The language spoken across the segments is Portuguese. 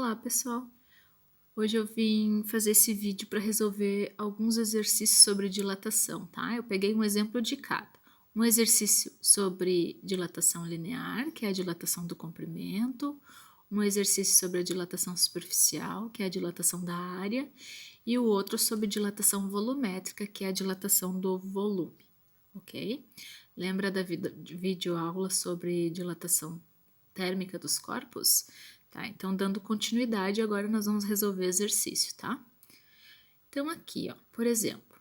Olá, pessoal! Hoje eu vim fazer esse vídeo para resolver alguns exercícios sobre dilatação, tá? Eu peguei um exemplo de cada. Um exercício sobre dilatação linear, que é a dilatação do comprimento, um exercício sobre a dilatação superficial, que é a dilatação da área, e o outro sobre dilatação volumétrica, que é a dilatação do volume, ok? Lembra da videoaula sobre dilatação térmica dos corpos? Tá, então dando continuidade, agora nós vamos resolver o exercício, tá? Então aqui, ó, por exemplo,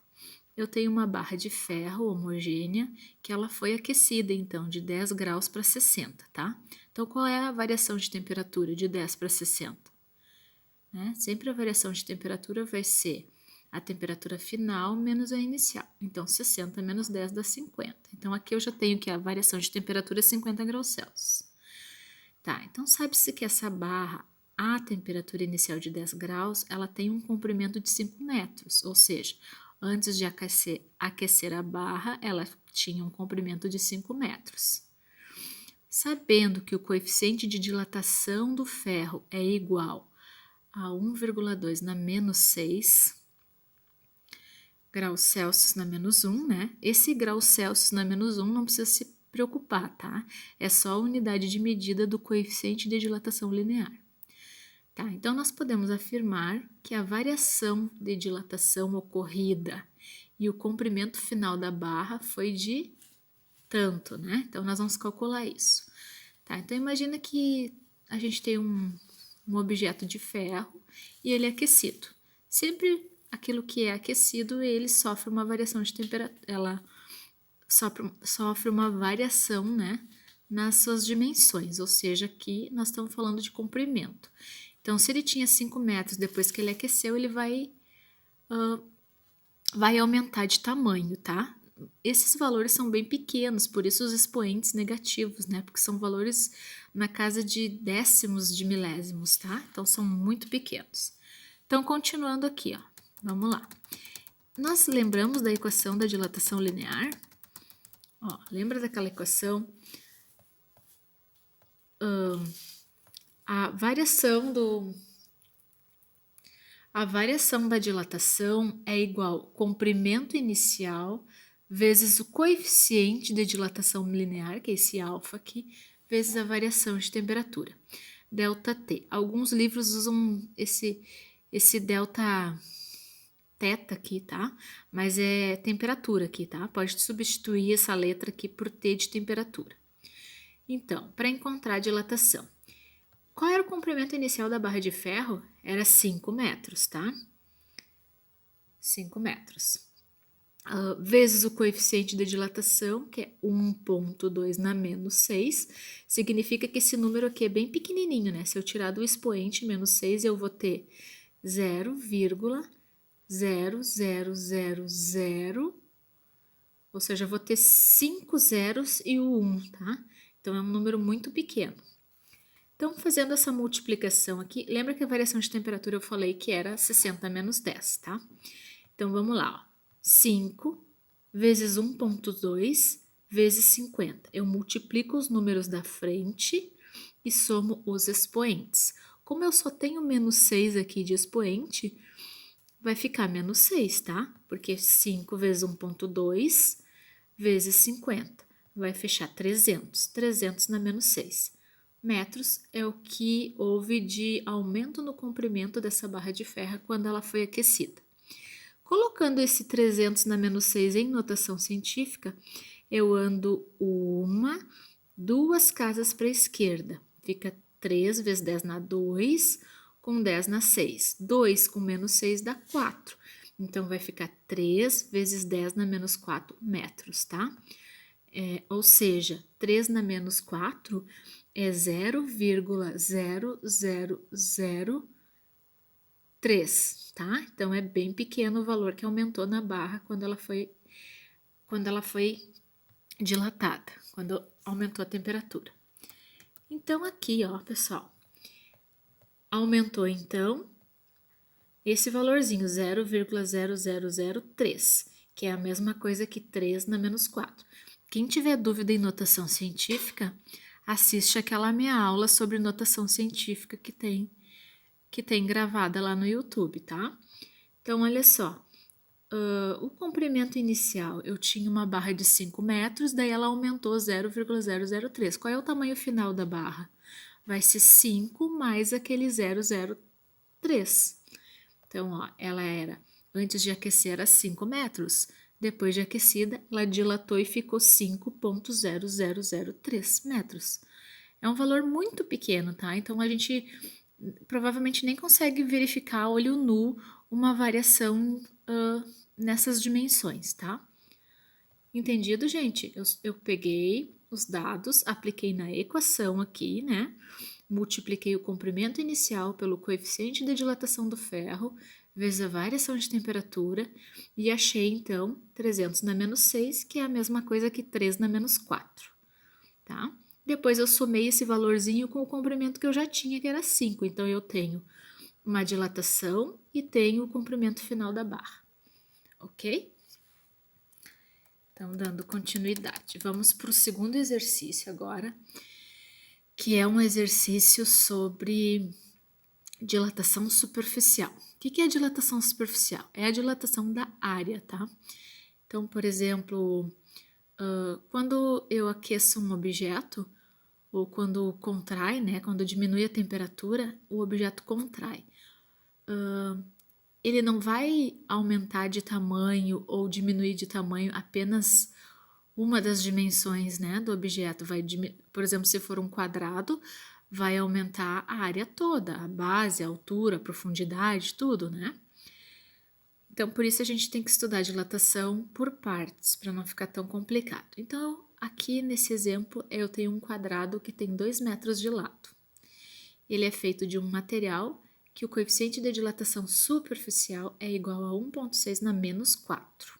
eu tenho uma barra de ferro homogênea que ela foi aquecida, então, de 10 graus para 60, tá? Então, qual é a variação de temperatura de 10 para 60? Né? Sempre a variação de temperatura vai ser a temperatura final menos a inicial. Então, 60 menos 10 dá 50. Então, aqui eu já tenho que a variação de temperatura é 50 graus Celsius. Tá, então sabe-se que essa barra, a temperatura inicial de 10 graus, ela tem um comprimento de 5 metros, ou seja, antes de aquecer a barra, ela tinha um comprimento de 5 metros. Sabendo que o coeficiente de dilatação do ferro é igual a 1,2 na menos 6 graus Celsius na menos 1, né? Esse grau Celsius na menos 1 não precisa se preocupar, tá? É só a unidade de medida do coeficiente de dilatação linear. Tá, então nós podemos afirmar que a variação de dilatação ocorrida e o comprimento final da barra foi de tanto, né? Então nós vamos calcular isso. Tá, então imagina que a gente tem um objeto de ferro e ele é aquecido. Sempre aquilo que é aquecido, ele sofre uma variação de temperatura, ela sofre uma variação, né, nas suas dimensões, ou seja, aqui nós estamos falando de comprimento. Então, se ele tinha 5 metros, depois que ele aqueceu, ele vai aumentar de tamanho, tá? Esses valores são bem pequenos, por isso os expoentes negativos, né? Porque são valores na casa de décimos de milésimos, tá? Então, são muito pequenos. Então, continuando aqui, ó, vamos lá. Nós lembramos da equação da dilatação linear? Ó, lembra daquela equação? A variação da dilatação é igual comprimento inicial vezes o coeficiente de dilatação linear, que é esse alfa aqui, vezes a variação de temperatura, ΔT. Alguns livros usam esse delta θ aqui, tá? Mas é temperatura aqui, tá? Pode substituir essa letra aqui por T de temperatura. Então, para encontrar a dilatação, qual era o comprimento inicial da barra de ferro? Era 5 metros, tá? 5 metros. Vezes o coeficiente de dilatação, que é 1,2 na menos 6, significa que esse número aqui é bem pequenininho, né? Se eu tirar do expoente menos 6, eu vou ter 0,0000, ou seja, eu vou ter 5 zeros e o 1, tá? Então, é um número muito pequeno. Então, fazendo essa multiplicação aqui, lembra que a variação de temperatura eu falei que era 60 menos 10, tá? Então, vamos lá, ó. 5 vezes 1,2 vezes 50. Eu multiplico os números da frente e somo os expoentes. Como eu só tenho menos 6 aqui de expoente, vai ficar menos 6, tá? Porque 5 vezes 1,2 vezes 50 vai fechar 300. 300 na menos 6. Metros é o que houve de aumento no comprimento dessa barra de ferro quando ela foi aquecida. Colocando esse 300 na menos 6 em notação científica, eu ando 2 casas para a esquerda. Fica 3 vezes 10 na 2, com 10 na 6. 2 com menos 6 dá 4. Então, vai ficar 3 vezes 10 na menos 4 metros, tá? Ou seja, 3 na menos 4 é 0,0003, tá? Então, é bem pequeno o valor que aumentou na barra quando ela foi dilatada, quando aumentou a temperatura. Então, aqui, ó, pessoal, aumentou, então, esse valorzinho, 0,0003, que é a mesma coisa que 3 na menos 4. Quem tiver dúvida em notação científica, assiste aquela minha aula sobre notação científica que tem que tem gravada lá no YouTube, tá? Então, olha só, o comprimento inicial, eu tinha uma barra de 5 metros, daí ela aumentou 0,003. Qual é o tamanho final da barra? Vai ser 5 mais aquele 003. Então, ó, ela era, antes de aquecer, era 5 metros. Depois de aquecida, ela dilatou e ficou 5,0003 metros. É um valor muito pequeno, tá? Então, a gente provavelmente nem consegue verificar a olho nu uma variação nessas dimensões, tá? Entendido, gente? Eu peguei os dados, apliquei na equação aqui, né? Multipliquei o comprimento inicial pelo coeficiente de dilatação do ferro vezes a variação de temperatura e achei, então, 300 na menos 6, que é a mesma coisa que 3 na menos 4, tá? Depois eu somei esse valorzinho com o comprimento que eu já tinha, que era 5. Então, eu tenho uma dilatação e tenho o comprimento final da barra, ok? Então, dando continuidade. Vamos para o segundo exercício agora, que é um exercício sobre dilatação superficial. O que é a dilatação superficial? É a dilatação da área, tá? Então, por exemplo, quando eu aqueço um objeto, ou quando contrai, né? Quando diminui a temperatura, o objeto contrai. Ele não vai aumentar de tamanho ou diminuir de tamanho apenas uma das dimensões, né, do objeto. Por exemplo, se for um quadrado, vai aumentar a área toda, a base, a altura, a profundidade, tudo, né? Então, por isso a gente tem que estudar dilatação por partes, para não ficar tão complicado. Então, aqui nesse exemplo, eu tenho um quadrado que tem 2 metros de lado. Ele é feito de um material que o coeficiente de dilatação superficial é igual a 1,6 na menos 4.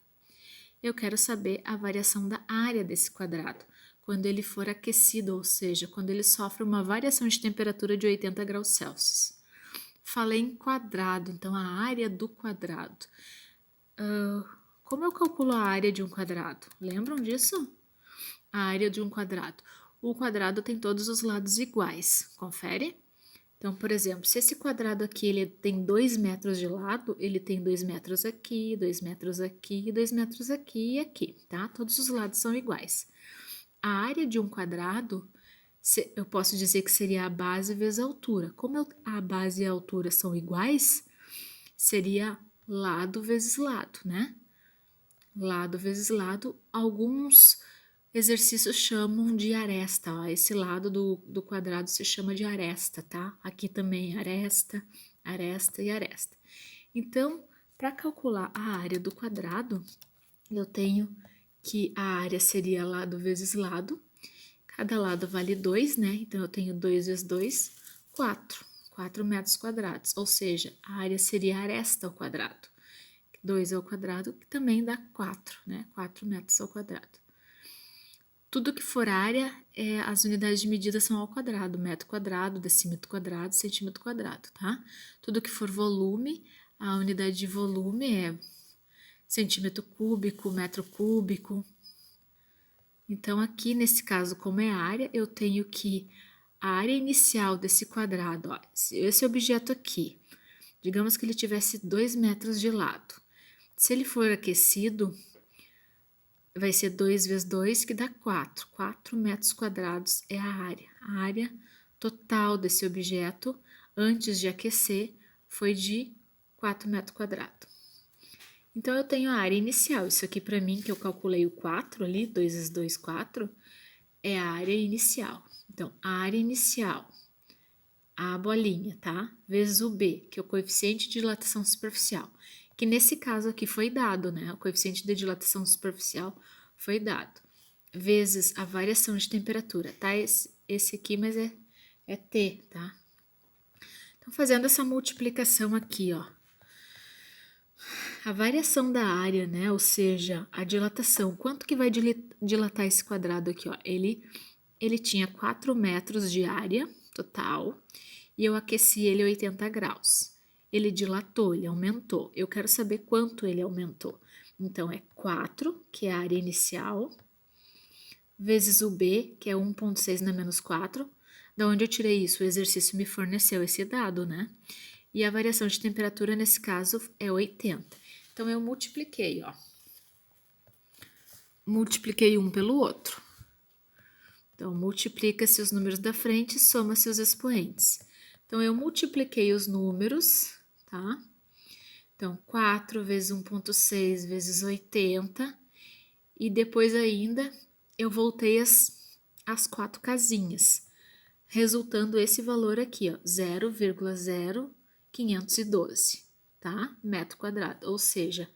Eu quero saber a variação da área desse quadrado, quando ele for aquecido, ou seja, quando ele sofre uma variação de temperatura de 80 graus Celsius. Falei em quadrado, então a área do quadrado. Como eu calculo a área de um quadrado? Lembram disso? A área de um quadrado. O quadrado tem todos os lados iguais, confere? Então, por exemplo, se esse quadrado aqui ele tem 2 metros de lado, ele tem 2 metros aqui, 2 metros aqui, 2 metros aqui e aqui, tá? Todos os lados são iguais. A área de um quadrado, eu posso dizer que seria a base vezes a altura. Como a base e a altura são iguais, seria lado vezes lado, né? Lado vezes lado, alguns exercícios chamam de aresta, ó. Esse lado do quadrado se chama de aresta, tá? Aqui também aresta, aresta e aresta. Então, para calcular a área do quadrado, eu tenho que a área seria lado vezes lado. Cada lado vale 2, né? Então, eu tenho 2 vezes 2, 4. 4 metros quadrados, ou seja, a área seria aresta ao quadrado. 2 ao quadrado, que também dá 4, né? 4 metros ao quadrado. Tudo que for área, as unidades de medida são ao quadrado, metro quadrado, decímetro quadrado, centímetro quadrado, tá? Tudo que for volume, a unidade de volume é centímetro cúbico, metro cúbico. Então, aqui nesse caso, como é área, eu tenho que a área inicial desse quadrado, ó, esse objeto aqui, digamos que ele tivesse 2 metros de lado. Se ele for aquecido, vai ser 2 vezes 2, que dá 4. 4 metros quadrados é a área. A área total desse objeto, antes de aquecer, foi de 4 metros quadrados. Então, eu tenho a área inicial. Isso aqui, para mim, que eu calculei o 4 ali, 2 vezes 2, 4, é a área inicial. Então, a área inicial, a bolinha, tá? Vezes o B, que é o coeficiente de dilatação superficial, que nesse caso aqui foi dado, né? O coeficiente de dilatação superficial foi dado, vezes a variação de temperatura, tá? Esse aqui, mas é T, tá? Então, fazendo essa multiplicação aqui, ó, a variação da área, né? Ou seja, a dilatação, quanto que vai dilatar esse quadrado aqui, ó? Ele tinha 4 metros de área total e eu aqueci ele a 80 graus. Ele dilatou, ele aumentou. Eu quero saber quanto ele aumentou. Então, é 4, que é a área inicial, vezes o B, que é 1,6 na menos 4. Da onde eu tirei isso? O exercício me forneceu esse dado, né? e a variação de temperatura nesse caso é 80. Então, eu multipliquei, ó. Multipliquei um pelo outro. Então, multiplica-se os números da frente e soma-se os expoentes. Então, eu multipliquei os números, tá? Então, 4 vezes 1,6 vezes 80. E depois ainda eu voltei as 4 casinhas, resultando esse valor aqui, ó, 0,0512, tá? Metro quadrado, ou seja,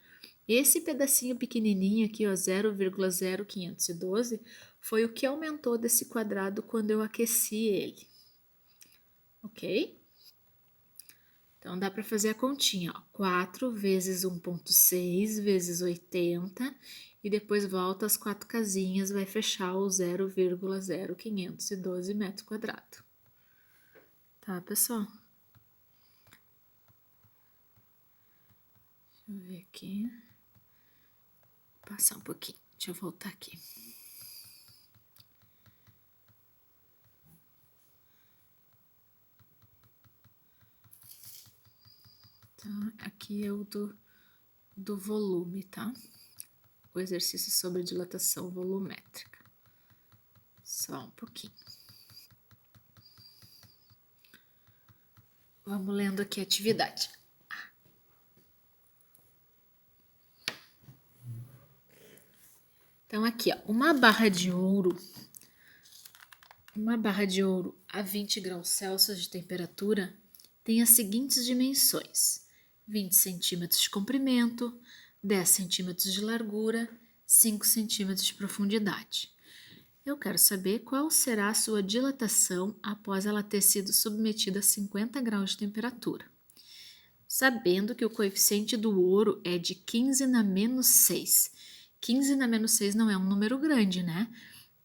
esse pedacinho pequenininho aqui, ó, 0,0512, foi o que aumentou desse quadrado quando eu aqueci ele, ok? Então, dá para fazer a continha, ó, 4 vezes 1,6 vezes 80, e depois volta as 4 casinhas, vai fechar o 0,0512 metros quadrados. Tá, pessoal? Deixa eu ver aqui. Vou passar um pouquinho, deixa eu voltar aqui. Tá, aqui é o do volume, tá? O exercício sobre dilatação volumétrica. Só um pouquinho. Vamos lendo aqui a atividade. Então, aqui, ó, uma barra de ouro a 20 graus Celsius de temperatura tem as seguintes dimensões: 20 centímetros de comprimento, 10 centímetros de largura, 5 centímetros de profundidade. Eu quero saber qual será a sua dilatação após ela ter sido submetida a 50 graus de temperatura. Sabendo que o coeficiente do ouro é de 15 na menos 6. 15 na menos 6 não é um número grande, né?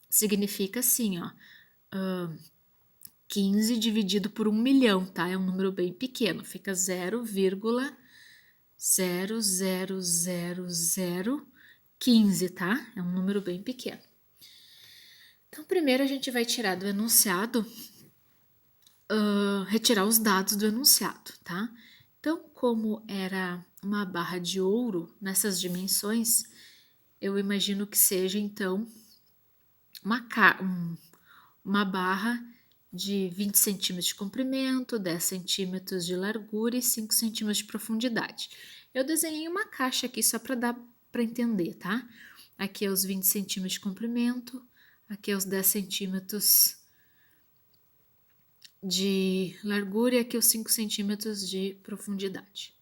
Significa assim, ó, 15 dividido por 1 milhão, tá? É um número bem pequeno, fica 0,00015, tá? É um número bem pequeno. Então, primeiro a gente vai tirar do enunciado, retirar os dados do enunciado, tá? Então, como era uma barra de ouro nessas dimensões, eu imagino que seja, então, uma barra de 20 centímetros de comprimento, 10 centímetros de largura e 5 centímetros de profundidade. Eu desenhei uma caixa aqui só para dar para entender, tá? Aqui é os 20 centímetros de comprimento, aqui é os 10 centímetros de largura e aqui os 5 centímetros de profundidade.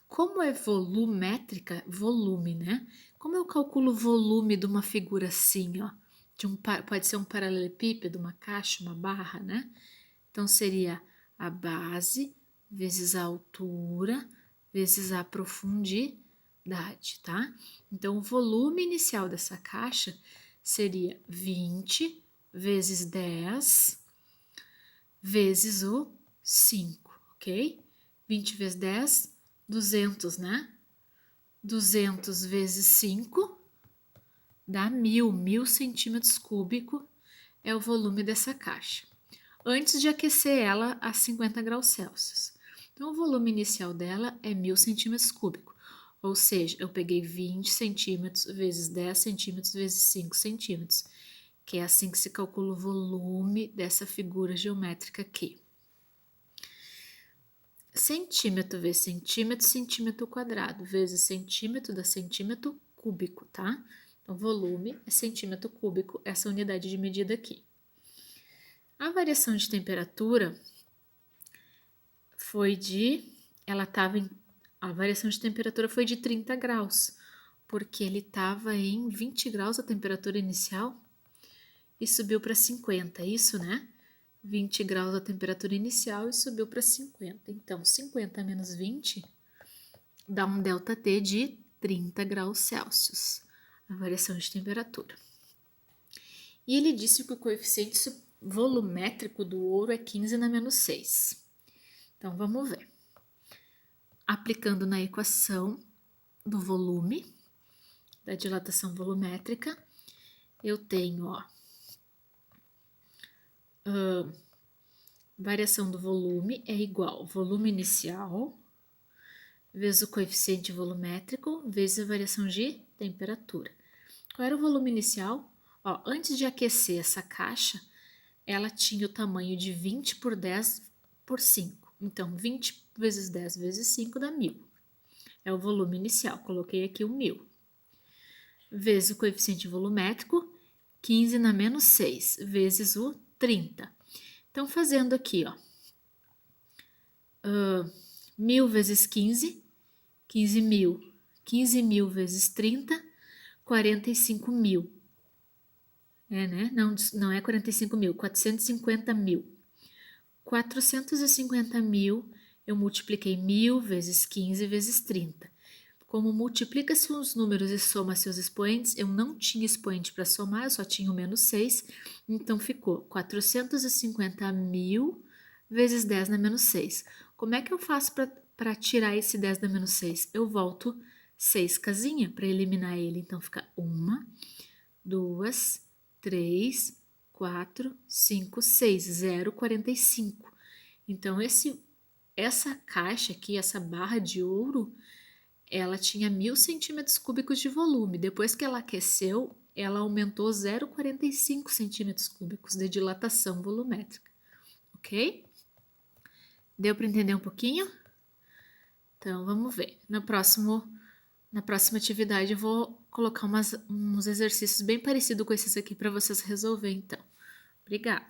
Como é volumétrica, volume, né? Como eu calculo o volume de uma figura assim, ó? Pode ser um paralelepípedo, uma caixa, uma barra, né? Então, seria a base vezes a altura vezes a profundidade, tá? Então, o volume inicial dessa caixa seria 20 vezes 10 vezes o 5, ok? 20 vezes 10, 200, né? 200 vezes 5 dá 1.000 centímetros cúbicos é o volume dessa caixa, antes de aquecer ela a 50 graus Celsius. Então, o volume inicial dela é 1.000 centímetros cúbicos, ou seja, eu peguei 20 centímetros vezes 10 centímetros vezes 5 centímetros, que é assim que se calcula o volume dessa figura geométrica aqui. Centímetro vezes centímetro, centímetro quadrado, vezes centímetro dá centímetro cúbico, tá? Então, volume é centímetro cúbico, essa unidade de medida aqui. A variação de temperatura a variação de temperatura foi de 30 graus, porque ele estava em 20 graus a temperatura inicial e subiu para 50, isso, né? 20 graus a temperatura inicial e subiu para 50. Então, 50 menos 20 dá um ΔT de 30 graus Celsius, a variação de temperatura. E ele disse que o coeficiente volumétrico do ouro é 15 na menos 6. Então, vamos ver. Aplicando na equação do volume, da dilatação volumétrica, eu tenho, ó, Variação do volume é igual volume inicial vezes o coeficiente volumétrico vezes a variação de temperatura. Qual era o volume inicial? Ó, antes de aquecer essa caixa, ela tinha o tamanho de 20 por 10 por 5. Então, 20 vezes 10 vezes 5 dá 1000. É o volume inicial, coloquei aqui o 1000. Vezes o coeficiente volumétrico, 15 na menos 6, vezes o 30. Então, fazendo aqui, ó, 1000 vezes 15, 15.000. 15.000 vezes 30, 45.000. Né? Não é 45.000, 450.000. 450.000, eu multipliquei 1000 vezes 15 vezes 30. Como multiplica-se os números e soma-se os expoentes, eu não tinha expoente para somar, eu só tinha o menos 6, então ficou 450.000 vezes 10 na menos 6. Como é que eu faço para tirar esse 10 na menos 6? Eu volto 6 casinhas para eliminar ele, então fica 1, 2, 3, 4, 5, 6, 0,45. Então, essa caixa aqui, essa barra de ouro, ela tinha 1000 centímetros cúbicos de volume. Depois que ela aqueceu, ela aumentou 0,45 centímetros cúbicos de dilatação volumétrica, ok? Deu para entender um pouquinho? Então, vamos ver. Na próxima atividade, eu vou colocar uns exercícios bem parecidos com esses aqui para vocês resolverem, então. Obrigada!